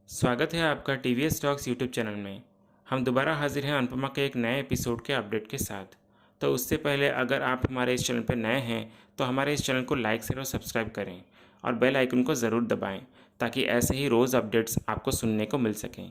स्वागत है आपका टीवीएस टॉक्स यूट्यूब चैनल में। हम दोबारा हाजिर हैं अनुपमा के एक नए एपिसोड के अपडेट के साथ। तो उससे पहले अगर आप हमारे इस चैनल पर नए हैं तो हमारे इस चैनल को लाइक शेयर और सब्सक्राइब करें और बेल आइकन को ज़रूर दबाएं ताकि ऐसे ही रोज़ अपडेट्स आपको सुनने को मिल सकें।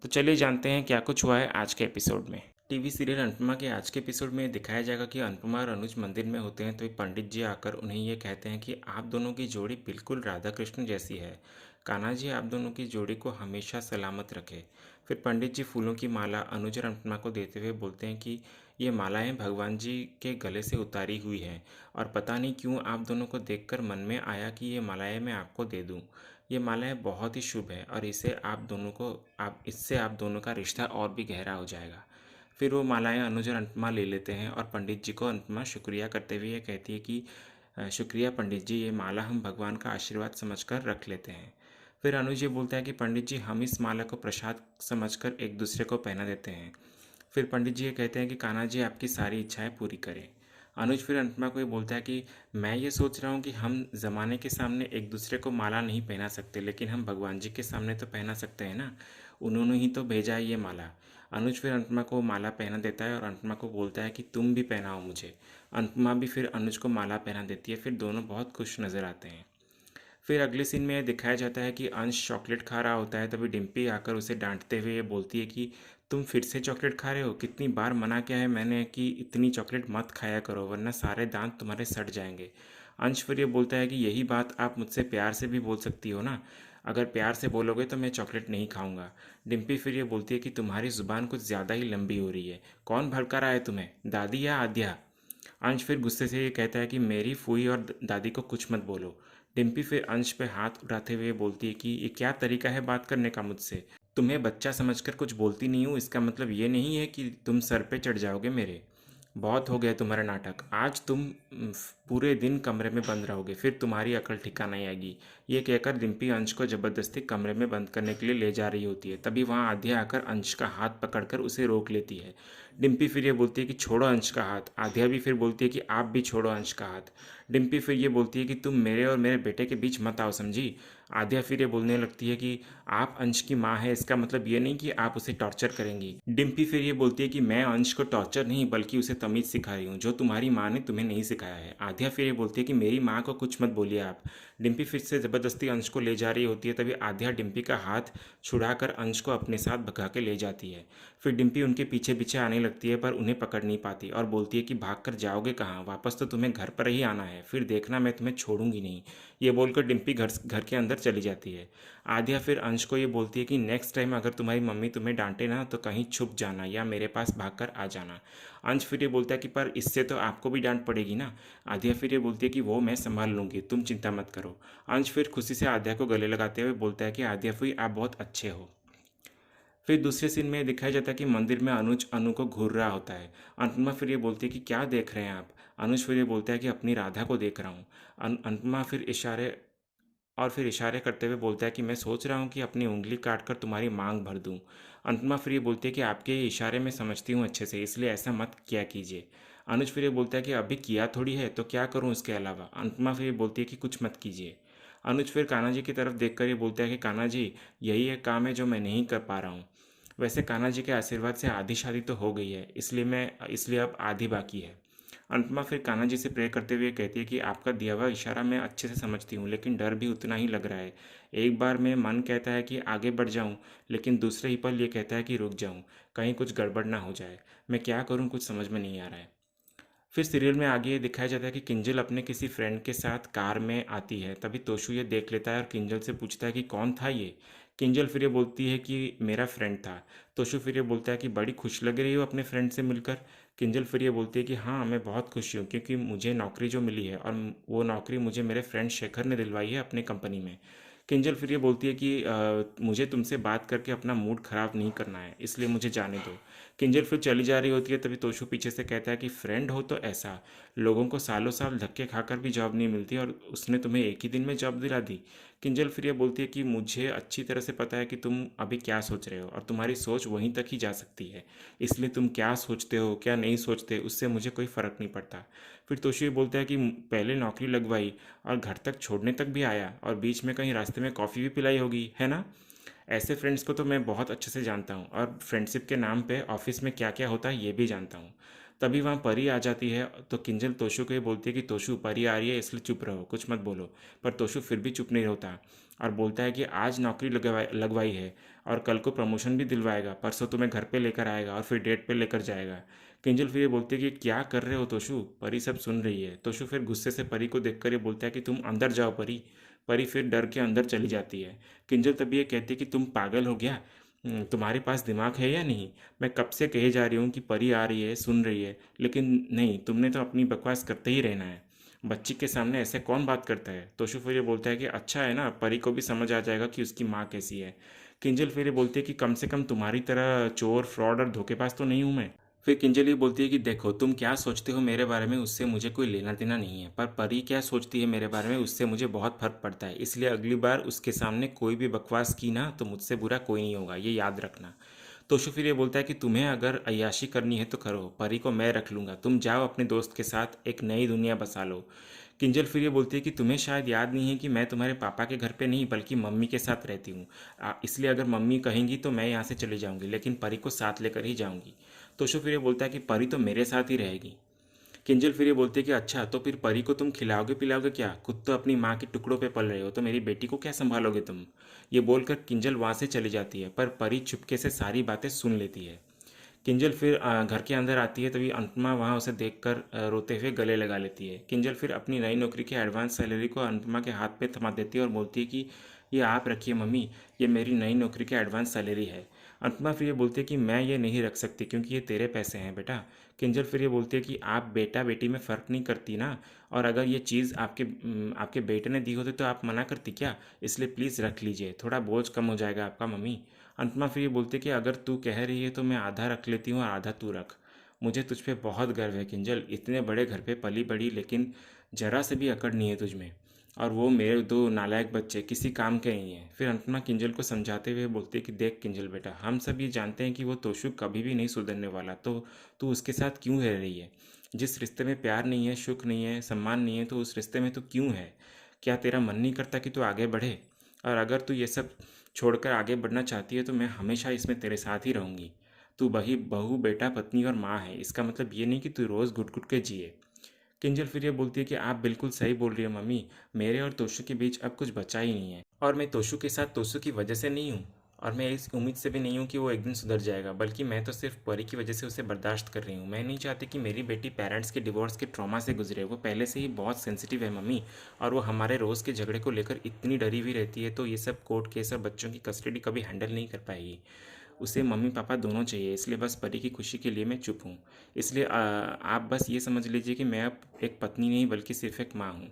तो चलिए जानते हैं क्या कुछ हुआ है आज के एपिसोड में। टीवी सीरियल अनुपमा के आज के एपिसोड में दिखाया जाएगा कि अनुपमा और अनुज मंदिर में होते हैं तो एक पंडित जी आकर उन्हें ये कहते हैं कि आप दोनों की जोड़ी बिल्कुल राधा कृष्ण जैसी है। कान्हा जी आप दोनों की जोड़ी को हमेशा सलामत रखे। फिर पंडित जी फूलों की माला अनुज और अनुपमा को देते हुए बोलते हैं कि ये मालाएं भगवान जी के गले से उतारी हुई हैं और पता नहीं क्यों आप दोनों को देखकर मन में आया कि ये मालाएं मैं आपको दे दूं। ये मालाएं बहुत ही शुभ है और इससे आप दोनों का रिश्ता और भी गहरा हो जाएगा। फिर वो मालाएं अनुज और अनुपमा ले लेते हैं और पंडित जी को अनुपमा शुक्रिया करते हुए ये कहती है कि शुक्रिया पंडित जी, ये माला हम भगवान का आशीर्वाद समझकर रख लेते हैं। फिर अनुज ये बोलता है कि पंडित जी हम इस माला को प्रसाद समझकर एक दूसरे को पहना देते हैं। फिर पंडित जी ये कहते हैं कि कान्हा जी आपकी सारी इच्छाएं पूरी करें। अनुज फिर अनुपमा को ये बोलता है कि मैं ये सोच रहा हूँ कि हम ज़माने के सामने एक दूसरे को माला नहीं पहना सकते लेकिन हम भगवान जी के सामने तो पहना सकते हैं ना। उन्होंने ही तो भेजा है ये माला। अनुज फिर अनुपमा को माला पहना देता है और अनुपमा को बोलता है कि तुम भी पहनाओ मुझे। अनुपमा भी फिर अनुज को माला पहना देती है। फिर दोनों बहुत खुश नज़र आते हैं। फिर अगले सीन में दिखाया जाता है कि अंश चॉकलेट खा रहा होता है, तभी डिम्पी आकर उसे डांटते हुए ये बोलती है कि तुम फिर से चॉकलेट खा रहे हो। कितनी बार मना किया है मैंने कि इतनी चॉकलेट मत खाया करो वरना सारे दांत तुम्हारे सड़ जाएंगे। अंश फिर ये बोलता है कि यही बात आप मुझसे प्यार से भी बोल सकती हो ना। अगर प्यार से बोलोगे तो मैं चॉकलेट नहीं खाऊंगा। डिम्पी फिर ये बोलती है कि तुम्हारी ज़ुबान कुछ ज़्यादा ही लंबी हो रही है। कौन भड़का रहा है तुम्हें, दादी या आद्या? अंश फिर गुस्से से ये कहता है कि मेरी फूई और दादी को कुछ मत बोलो। डिम्पी फिर अंश पे हाथ उठाते हुए बोलती है कि ये क्या तरीका है बात करने का मुझसे। तुम्हें बच्चा समझकर कुछ बोलती नहीं हूँ इसका मतलब ये नहीं है कि तुम सर पे चढ़ जाओगे मेरे। बहुत हो गया तुम्हारा नाटक। आज तुम पूरे दिन कमरे में बंद रहोगे फिर तुम्हारी अकल ठिकाना नहीं आएगी। ये कहकर डिम्पी अंश को ज़बरदस्ती कमरे में बंद करने के लिए ले जा रही होती है। तभी वहाँ आध्या आकर अंश का हाथ पकड़कर उसे रोक लेती है। डिम्पी फिर ये बोलती है कि छोड़ो अंश का हाथ। आध्या भी फिर बोलती है कि आप भी छोड़ो अंश का हाथ। डिम्पी फिर ये बोलती है कि तुम मेरे और मेरे बेटे के बीच मत आओ, समझी। आध्या फिर ये बोलने लगती है कि आप अंश की माँ है इसका मतलब ये नहीं कि आप उसे टॉर्चर करेंगी। डिम्पी फिर ये बोलती है कि मैं अंश को टॉर्चर नहीं बल्कि उसे तमीज़ सिखा रही हूँ जो तुम्हारी माँ ने तुम्हें नहीं सिखाया है। आध्या फिर ये बोलती है कि मेरी माँ को कुछ मत बोलिए आप। डिम्पी फिर से ज़बरदस्ती अंश को ले जा रही होती है। तभी आध्या डिम्पी का हाथ छुड़ाकर अंश को अपने साथ भगा के ले जाती है। फिर डिम्पी उनके पीछे पीछे आने लगती है पर उन्हें पकड़ नहीं पाती और बोलती है कि भाग कर जाओगे कहाँ, वापस तो तुम्हें घर पर ही आना है, फिर देखना मैं तुम्हें छोड़ूंगी नहीं। ये बोलकर डिम्पी घर घर के अंदर चली जाती है। आद्या फिर अंश को ये बोलती है कि नेक्स्ट टाइम अगर तुम्हारी मम्मी तुम्हें डांटे ना तो कहीं छुप जाना या मेरे पास भागकर आ जाना। अंश फिर ये बोलता है कि पर इससे तो आपको भी डांट पड़ेगी ना। आद्या फिर ये बोलती है कि वो मैं संभाल लूँगी, तुम चिंता मत करो। अंश फिर खुशी से आद्या को गले लगाते हुए बोलता है कि आद्या फिर आप बहुत अच्छे हो। फिर दूसरे सीन में दिखाया जाता है कि मंदिर में अनुज अनु को घूर रहा होता है। अनुपमा फिर ये बोलती है कि क्या देख रहे हैं आप। अनुज फिर ये बोलता है कि अपनी राधा को देख रहा हूँ। अनुपमा फिर इशारे करते हुए बोलता है कि मैं सोच रहा हूँ कि अपनी उंगली काट कर तुम्हारी मांग भर दूँ। अनुपमा फिर ये बोलती है कि आपके ये इशारे में समझती हूँ अच्छे से इसलिए ऐसा मत किया कीजिए। अनुज फिर ये बोलता है कि अभी किया थोड़ी है तो क्या करूँ इसके अलावा। अनुपमा फिर ये बोलती है कि कुछ मत कीजिए। अनुज फिर कान्हा जी की तरफ देखकर ये बोलता है कि कान्हा जी यही एक काम है जो मैं नहीं कर पा रहा हूँ। वैसे कान्हा जी के आशीर्वाद से आधी शादी तो हो गई है इसलिए अब आधी बाकी है। अनुपमा फिर कान्हा जी से प्रे करते हुए कहती है कि आपका दिया हुआ इशारा मैं अच्छे से समझती हूँ लेकिन डर भी उतना ही लग रहा है। एक बार में मन कहता है कि आगे बढ़ जाऊँ लेकिन दूसरे ही पल ये कहता है कि रुक जाऊँ, कहीं कुछ गड़बड़ ना हो जाए। मैं क्या करूँ कुछ समझ में नहीं आ रहा है। फिर सीरियल में आगे ये दिखाया जाता है कि किंजल अपने किसी फ्रेंड के साथ कार में आती है। तभी तोशु ये देख लेता है और किंजल से पूछता है कि कौन था ये। किंजल फिर ये बोलती है कि मेरा फ्रेंड था। तोशु फिर ये बोलता है कि बड़ी खुश लग रही हो अपने फ्रेंड से मिलकर। किंजल फिर ये बोलती है कि हाँ मैं बहुत खुश हूँ क्योंकि मुझे नौकरी जो मिली है और वो नौकरी मुझे मेरे फ्रेंड शेखर ने दिलवाई है अपने कंपनी में। किंजल फिर ये बोलती है कि मुझे तुमसे बात करके अपना मूड ख़राब नहीं करना है इसलिए मुझे जाने दो। किंजल फिर चली जा रही होती है। तभी तोशु पीछे से कहता है कि फ्रेंड हो तो ऐसा, लोगों को सालों साल धक्के खाकर भी जॉब नहीं मिलती और उसने तुम्हें एक ही दिन में जॉब दिला दी। किंजल फिर ये बोलती है कि मुझे अच्छी तरह से पता है कि तुम अभी क्या सोच रहे हो और तुम्हारी सोच वहीं तक ही जा सकती है, इसलिए तुम क्या सोचते हो क्या नहीं सोचते उससे मुझे कोई फ़र्क नहीं पड़ता। फिर तोशु ये बोलता है कि पहले नौकरी लगवाई और घर तक छोड़ने तक भी आया और बीच में कहीं रास्ते में कॉफ़ी भी पिलाई होगी है ना। ऐसे फ्रेंड्स को तो मैं बहुत अच्छे से जानता हूँ और फ्रेंडशिप के नाम पे ऑफिस में क्या क्या होता है ये भी जानता हूँ। तभी वहाँ परी आ जाती है तो किंजल तोशु को ये बोलती है कि तोशु परी आ रही है इसलिए चुप रहो, कुछ मत बोलो। पर तोशु फिर भी चुप नहीं होता और बोलता है कि आज नौकरी लगवाई है और कल को प्रमोशन भी दिलवाएगा, परसों तुम्हें घर पे लेकर आएगा और फिर डेट पे लेकर जाएगा। किंजल फिर ये बोलती है कि क्या कर रहे हो तोशु। परी सब सुन रही है। तोशु फिर गुस्से से परी को देखकर ये बोलता है कि तुम अंदर जाओ परी। परी फिर डर के अंदर चली जाती है। किंजल तभी ये कहती है कि तुम पागल हो गया, तुम्हारे पास दिमाग है या नहीं। मैं कब से कहे जा रही हूँ कि परी आ रही है, सुन रही है, लेकिन नहीं, तुमने तो अपनी बकवास करते ही रहना है। बच्ची के सामने ऐसे कौन बात करता है। तोशु फिर ये बोलता है कि अच्छा है ना, परी को भी समझ आ जाएगा कि उसकी माँ कैसी है। किंजल फिर ये बोलती है कि कम से कम तुम्हारी तरह चोर, फ्रॉड और धोखेबाज तो नहीं हूँ मैं। फिर किंजल ये बोलती है कि देखो तुम क्या सोचते हो मेरे बारे में उससे मुझे कोई लेना देना नहीं है, पर परी क्या सोचती है मेरे बारे में उससे मुझे बहुत फर्क पड़ता है। इसलिए अगली बार उसके सामने कोई भी बकवास की ना तो मुझसे बुरा कोई नहीं होगा, ये याद रखना। तोशु फिर ये बोलता है कि तुम्हें अगर अय्याशी करनी है तो करो, परी को मैं रख लूँगा, तुम जाओ अपने दोस्त के साथ एक नई दुनिया बसा लो। किंजल फिर ये बोलती है कि तुम्हें शायद याद नहीं है कि मैं तुम्हारे पापा के घर पे नहीं बल्कि मम्मी के साथ रहती हूँ। इसलिए अगर मम्मी कहेंगी तो मैं यहाँ से चली जाऊँगी, लेकिन परी को साथ लेकर ही जाऊँगी। तोशु फिर ये बोलता है कि परी तो मेरे साथ ही रहेगी। किंजल फिर ये बोलती है कि अच्छा तो फिर परी को तुम खिलाओगे पिलाओगे क्या, खुद तो अपनी माँ के टुकड़ों पे पल रहे हो, तो मेरी बेटी को क्या संभालोगे तुम। ये बोलकर किंजल वहाँ से चली जाती है, पर परी चुपके से सारी बातें सुन लेती है। किंजल फिर घर के अंदर आती है तभी अनुपमा वहाँ उसे देखकर रोते हुए गले लगा लेती है। किंजल फिर अपनी नई नौकरी की एडवांस सैलरी को अनुपमा के हाथ पे थमा देती है और बोलती है कि ये आप रखिए मम्मी, ये मेरी नई नौकरी की एडवांस सैलरी है। अनुपमा फिर ये बोलती है कि मैं ये नहीं रख सकती क्योंकि ये तेरे पैसे हैं बेटा। किंजल फिर ये बोलती है कि आप बेटा बेटी में फ़र्क नहीं करती ना, और अगर ये चीज़ आपके बेटे ने दी होती तो आप मना करती क्या। इसलिए प्लीज़ रख लीजिए, थोड़ा बोझ कम हो जाएगा आपका मम्मी। अंतमा फिर ये बोलती कि अगर तू कह रही है तो मैं आधा रख लेती हूँ और आधा तू रख। मुझे तुझ पे बहुत गर्व है किंजल, इतने बड़े घर पे पली बड़ी लेकिन जरा से भी अकड़ नहीं है तुझ में, और वो मेरे दो नालायक बच्चे किसी काम के नहीं हैं। फिर अंतमा किंजल को समझाते हुए बोलती है कि देख किंजल बेटा, हम सब ये जानते हैं कि वो तोशु कभी भी नहीं सुधरने वाला, तो तू उसके साथ क्यों रह रही है। जिस रिश्ते में प्यार नहीं है, सुख नहीं है, सम्मान नहीं है, तो उस रिश्ते में तू क्यों है। क्या तेरा मन नहीं करता कि तू आगे बढ़े। और अगर तू ये सब छोड़कर आगे बढ़ना चाहती है तो मैं हमेशा इसमें तेरे साथ ही रहूँगी। तू बही बहू बेटा पत्नी और माँ है, इसका मतलब ये नहीं कि तू रोज़ घुट घुट के जिए। किंजल फिर ये बोलती है कि आप बिल्कुल सही बोल रही हो मम्मी, मेरे और तोशु के बीच अब कुछ बचा ही नहीं है, और मैं तोशु के साथ तोशु की वजह से नहीं हूँ, और मैं इस उम्मीद से भी नहीं हूँ कि वो एक दिन सुधर जाएगा, बल्कि मैं तो सिर्फ परी की वजह से उसे बर्दाश्त कर रही हूँ। मैं नहीं चाहती कि मेरी बेटी पेरेंट्स के डिवोर्स के ट्रॉमा से गुजरे, वो पहले से ही बहुत सेंसिटिव है मम्मी, और वो हमारे रोज़ के झगड़े को लेकर इतनी डरी हुई रहती है, तो ये सब कोर्ट केस और बच्चों की कस्टडी कभी हैंडल नहीं कर पाएगी। उसे मम्मी पापा दोनों चाहिए, इसलिए बस परी की खुशी के लिए मैं चुप हूँ। इसलिए आप बस ये समझ लीजिए कि मैं अब एक पत्नी नहीं बल्कि सिर्फ एक माँ हूँ।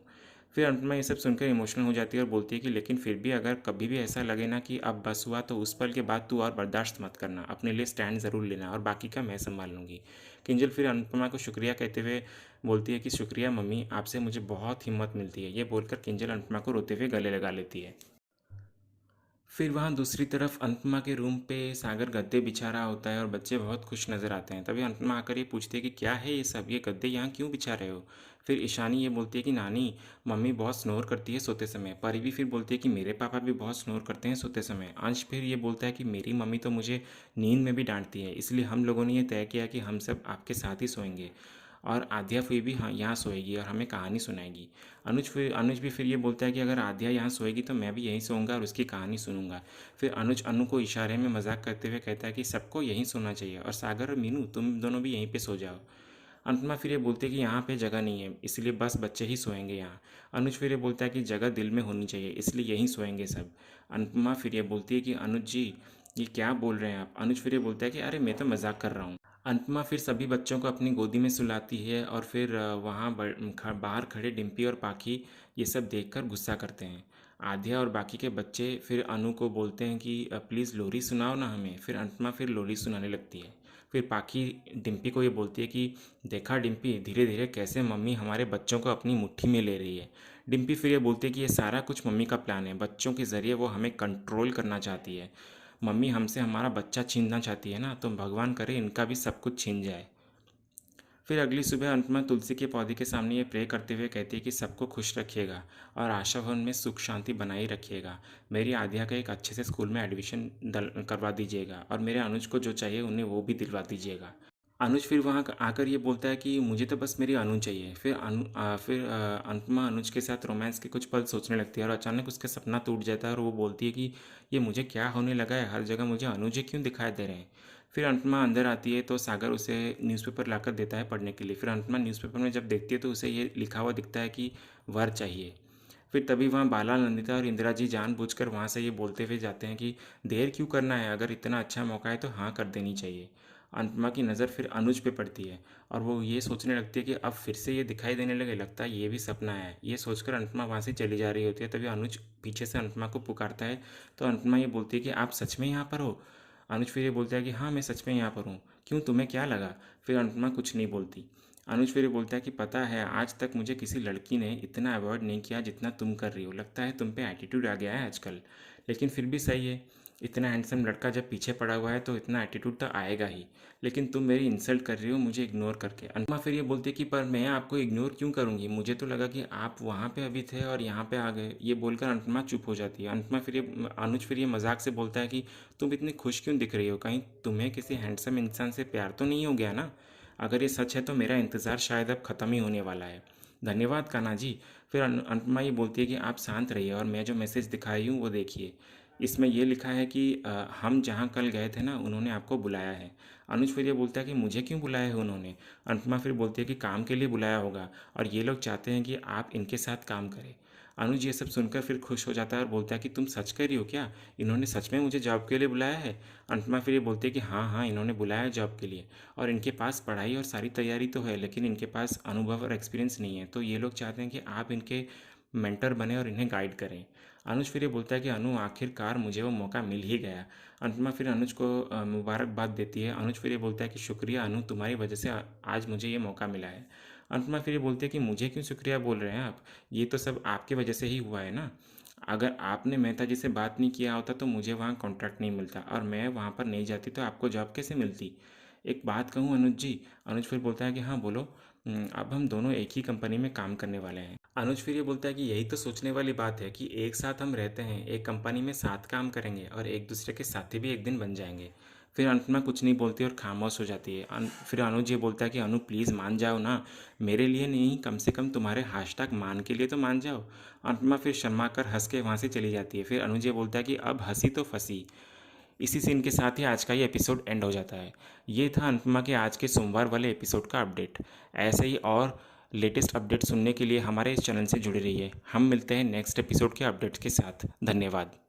फिर अंत में ये सब सुनकर इमोशनल हो जाती है और बोलती है कि लेकिन फिर भी अगर कभी भी ऐसा लगे ना कि अब बस हुआ, तो उस पल के बाद तू और बर्दाश्त मत करना, अपने लिए स्टैंड ज़रूर लेना और बाकी का मैं संभाल लूँगी। किंजल फिर अनुपमा को शुक्रिया कहते हुए बोलती है कि शुक्रिया मम्मी, आपसे मुझे बहुत हिम्मत मिलती है। ये बोलकर किंजल अनुपमा को रोते हुए गले लगा लेती है। फिर वहाँ दूसरी तरफ अनुपमा के रूम पे सागर गद्दे बिछा रहा होता है और बच्चे बहुत खुश नज़र आते हैं। तभी अनुपमा आकर ये पूछती है कि क्या है ये सब, ये गद्दे यहाँ क्यों बिछा रहे हो। फिर ईशानी ये बोलती है कि नानी, मम्मी बहुत स्नोर करती है सोते समय। परी भी फिर बोलती है कि मेरे पापा भी बहुत स्नोर करते हैं सोते समय। अंश फिर ये बोलता है कि मेरी मम्मी तो मुझे नींद में भी डांटती है, इसलिए हम लोगों ने ये तय किया कि हम सब आपके साथ ही सोएंगे, और आध्या फिर भी हाँ यहाँ सोएगी और हमें कहानी सुनाएगी। अनुज भी फिर ये बोलता है कि अगर आध्या यहाँ सोएगी तो मैं भी यहीं सोऊंगा और उसकी कहानी सुनूंगा। फिर अनुज अनु को इशारे में मजाक करते हुए कहता है कि सबको यहीं सोना चाहिए, और सागर और मीनू तुम दोनों भी यहीं पे सो जाओ। अनुपमा फिर ये बोलती है कि यहाँ पे जगह नहीं है, इसलिए बस बच्चे ही सोएंगे यहाँ। अनुज फिर ये बोलता है कि जगह दिल में होनी चाहिए, इसलिए यहीं सोएंगे सब। अनुपमा फिर ये बोलती है कि अनुज जी, ये क्या बोल रहे हैं आप। अनुज फिर ये बोलता है कि अरे मैं तो मजाक कर रहा हूँ। अनुपमा फिर सभी बच्चों को अपनी गोदी में सुलाती है और फिर वहाँ बाहर खड़े डिम्पी और पाखी ये सब देखकर गुस्सा करते हैं। आध्या और बाकी के बच्चे फिर अनु को बोलते हैं कि प्लीज़ लोरी सुनाओ ना हमें। फिर अनुपमा फिर लोरी सुनाने लगती है। फिर पाखी डिम्पी को ये बोलती है कि देखा डिम्पी, धीरे धीरे कैसे मम्मी हमारे बच्चों को अपनी मुट्ठी में ले रही है। डिम्पी फिर ये बोलती है कि ये सारा कुछ मम्मी का प्लान है, बच्चों के ज़रिए वो हमें कंट्रोल करना चाहती है। मम्मी हमसे हमारा बच्चा छीनना चाहती है ना, तो भगवान करे इनका भी सब कुछ छीन जाए। फिर अगली सुबह अनुपमा तुलसी के पौधे के सामने ये प्रे करते हुए कहती है कि सबको खुश रखिएगा और आशा भवन में सुख शांति बनाए रखिएगा। मेरी आध्या का एक अच्छे से स्कूल में एडमिशन करवा दीजिएगा और मेरे अनुज को जो चाहिए उन्हें वो भी दिलवा दीजिएगा। अनुज फिर वहाँ आकर ये बोलता है कि मुझे तो बस मेरी अनु चाहिए। फिर अनुपमा अनुज के साथ रोमांस के कुछ पल सोचने लगती है और अचानक उसका सपना टूट जाता है और वो बोलती है कि ये मुझे क्या होने लगा है, हर जगह मुझे अनुज ही क्यों दिखाई दे रहे हैं। फिर अनुपमा अंदर आती है तो सागर उसे न्यूज़पेपर लाकर देता है पढ़ने के लिए। फिर अनुपमा न्यूज़पेपर में जब देखती है तो उसे ये लिखा हुआ दिखता है कि वर चाहिए। फिर तभी वहाँ बाला, नंदिता और इंदिरा जी जानबूझकर वहाँ से ये बोलते हुए जाते हैं कि देर क्यों करना है, अगर इतना अच्छा मौका है तो हाँ कर देनी चाहिए। अनुपमा की नज़र फिर अनुज पे पड़ती है और वो ये सोचने लगती है कि अब फिर से ये दिखाई देने लगे, लगता है ये भी सपना है। ये सोचकर अनुपमा वहाँ से चली जा रही होती है। तभी अनुज पीछे से अनुपमा को पुकारता है तो अनुपमा ये बोलती है कि आप सच में यहाँ पर हो। अनुज फिर ये बोलता है कि हाँ मैं सच में यहाँ पर हूँ, क्यों तुम्हें क्या लगा। फिर अनुपमा कुछ नहीं बोलती। अनुज फिर ये बोलता है कि पता है आज तक मुझे किसी लड़की ने इतना अवॉइड नहीं किया जितना तुम कर रही हो, लगता है तुम पे एटीट्यूड आ गया है आजकल। लेकिन फिर भी सही है, इतना हैंडसम लड़का जब पीछे पड़ा हुआ है तो इतना एटीट्यूड तो आएगा ही। लेकिन तुम मेरी इंसल्ट कर रही हो मुझे इग्नोर करके। अनुपमा फिर ये बोलती है कि पर मैं आपको इग्नोर क्यों करूँगी, मुझे तो लगा कि आप वहाँ पे अभी थे और यहाँ पे आ गए। ये बोलकर अनुपमा चुप हो जाती है। अनुज फिर ये मजाक से बोलता है कि तुम इतनी खुश क्यों दिख रही हो, कहीं तुम्हें किसी हैंडसम इंसान से प्यार तो नहीं हो गया ना। अगर ये सच है तो मेरा इंतज़ार शायद अब ख़त्म ही होने वाला है। धन्यवाद कान्हा जी। फिर अनुपमा ये बोलती है कि आप शांत रहिए और मैं जो मैसेज दिखाई हूँ वो देखिए। इसमें ये लिखा है कि हम जहाँ कल गए थे ना उन्होंने आपको बुलाया है। अनुज फिर ये बोलता है कि मुझे क्यों बुलाया है उन्होंने। अनुपमा फिर बोलती है कि काम के लिए बुलाया होगा और ये लोग चाहते हैं कि आप इनके साथ काम करें। अनुज ये सब सुनकर फिर खुश हो जाता है और बोलता है कि तुम सच कह रही हो क्या, इन्होंने सच में मुझे जॉब के लिए बुलाया है। अनुपमा फिर ये बोलती है कि हाँ हाँ इन्होंने बुलाया है जॉब के लिए और इनके पास पढ़ाई और सारी तैयारी तो है लेकिन इनके पास अनुभव और एक्सपीरियंस नहीं है, तो ये लोग चाहते हैं कि आप इनके मेंटर बने और इन्हें गाइड करें। अनुज फिर ये बोलता है कि अनु आखिरकार मुझे वो मौका मिल ही गया। अनुपमा फिर अनुज को मुबारकबाद देती है। अनुज फिर ये बोलता है कि शुक्रिया अनु, तुम्हारी वजह से आज मुझे ये मौका मिला है। अनुपमा फिर ये बोलती है कि मुझे क्यों शुक्रिया बोल रहे हैं आप, ये तो सब आपकी वजह से ही हुआ है ना। अगर आपने मेहता जी से बात नहीं किया होता तो मुझे वहाँ कॉन्ट्रैक्ट नहीं मिलता और मैं वहाँ पर नहीं जाती तो आपको जॉब कैसे मिलती। एक बात कहूँ अनुज जी। अनुज फिर बोलता है कि हाँ बोलो। अब हम दोनों एक ही कंपनी में काम करने वाले हैं। अनुज फिर ये बोलता है कि यही तो सोचने वाली बात है कि एक साथ हम रहते हैं, एक कंपनी में साथ काम करेंगे और एक दूसरे के साथी भी एक दिन बन जाएंगे। फिर अनुपमा कुछ नहीं बोलती और खामोश हो जाती है। फिर अनुज ये बोलता है कि अनु प्लीज़ मान जाओ ना, मेरे लिए नहीं कम से कम तुम्हारे हैशटैग मान के लिए तो मान जाओ। अनुपमा फिर शर्मा कर हंस के वहाँ से चली जाती है। फिर अनुज ये बोलता है कि अब हंसी तो फंसी। इसी सीन के साथ ही आज का ये एपिसोड एंड हो जाता है। ये था अनुपमा के आज के सोमवार वाले एपिसोड का अपडेट। ऐसे ही और लेटेस्ट अपडेट सुनने के लिए हमारे इस चैनल से जुड़े रहिए। हम मिलते हैं नेक्स्ट एपिसोड के अपडेट्स के साथ। धन्यवाद।